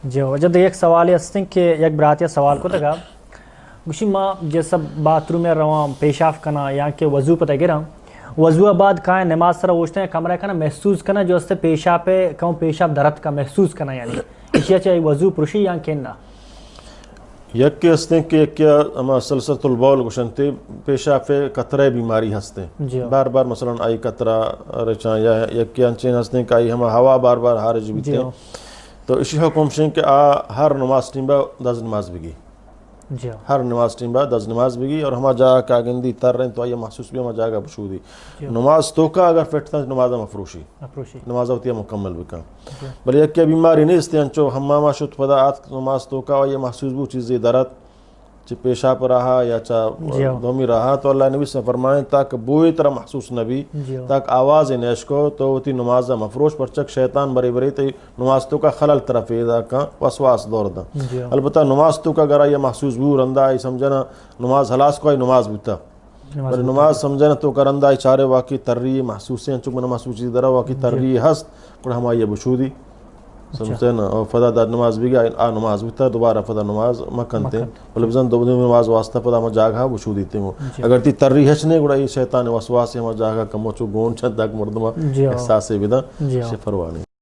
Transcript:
جو جب ایک سوال ہستیں کہ یک براتیا سوال کو تگا گوشی ما جیسا باتھ روم میں رواں پیشاب کنا یا کہ وضو پتہ گرا وضو بعد کہاں نماز سر وشتے ہیں کمرہ کنا محسوس کنا جو اس سے پیشاب پہ کہوں پیشاب درد کا محسوس کنا یعنی اشیاء چاہیے وضو پرشی یا کہنا یک کے ہستے کہ کیا اما سلسلۃ البول گوشنتے پیشاب پہ قطرہ بیماری ہستے بار بار مثلا آئی قطرہ رچاں یا یک کے انچین ہستے کہ آئی ہما ہوا بار بار حارج بیتے تو اسی حکم شیں کہ ہر نماز ٹیمبا دز نماز بگی ہر نماز ٹیمبا دز نماز بگی اور ہما جا کاگندی تر رہے تو آئی محسوس بھی ہما جاگا بشودی نماز تو کا اگر فٹتا نماز مفروشی نماز ہوتی ہے مکمل بکا بل یک کیا بیماری نہیں استے انچو ہماما شد پدا آت نماز تو کا یہ محسوس بھی چیزی درد چی پیشاب رہا یا چا دومی رہا تو اللہ نبی سے فرمائیں تاک بوئی طرح محسوس نبی تاک آواز نیش کو تو ہوتی نماز مفروش پرچک شیطان بری بری تی نماز تو کا خلل طرف ایدا کا وسواس دور دا البتہ نماز تو کا اگر یہ محسوس بھی رندہ آئی سمجھنا نماز حلاس کو آئی نماز بیتا پر نماز سمجھنا تو کرندہ آئی چارے واقعی ترری محسوسیں چکم محسوسی درہ واقعی ترری ہست پر ہم آئی بشودی سمجھتے ہیں اور فدا دا نماز بھی گیا نماز بھی تا دوبارہ فدا نماز مکنتے ہیں بلے بزن دو نماز واسطہ فدا ہم جاگا بشو دیتے ہیں اگر تی تری ہچنے گوڑا یہ شیطان وسواسی ہم جاگا کموچو گون چھت داک مردمہ احساس بھی دا شفروانی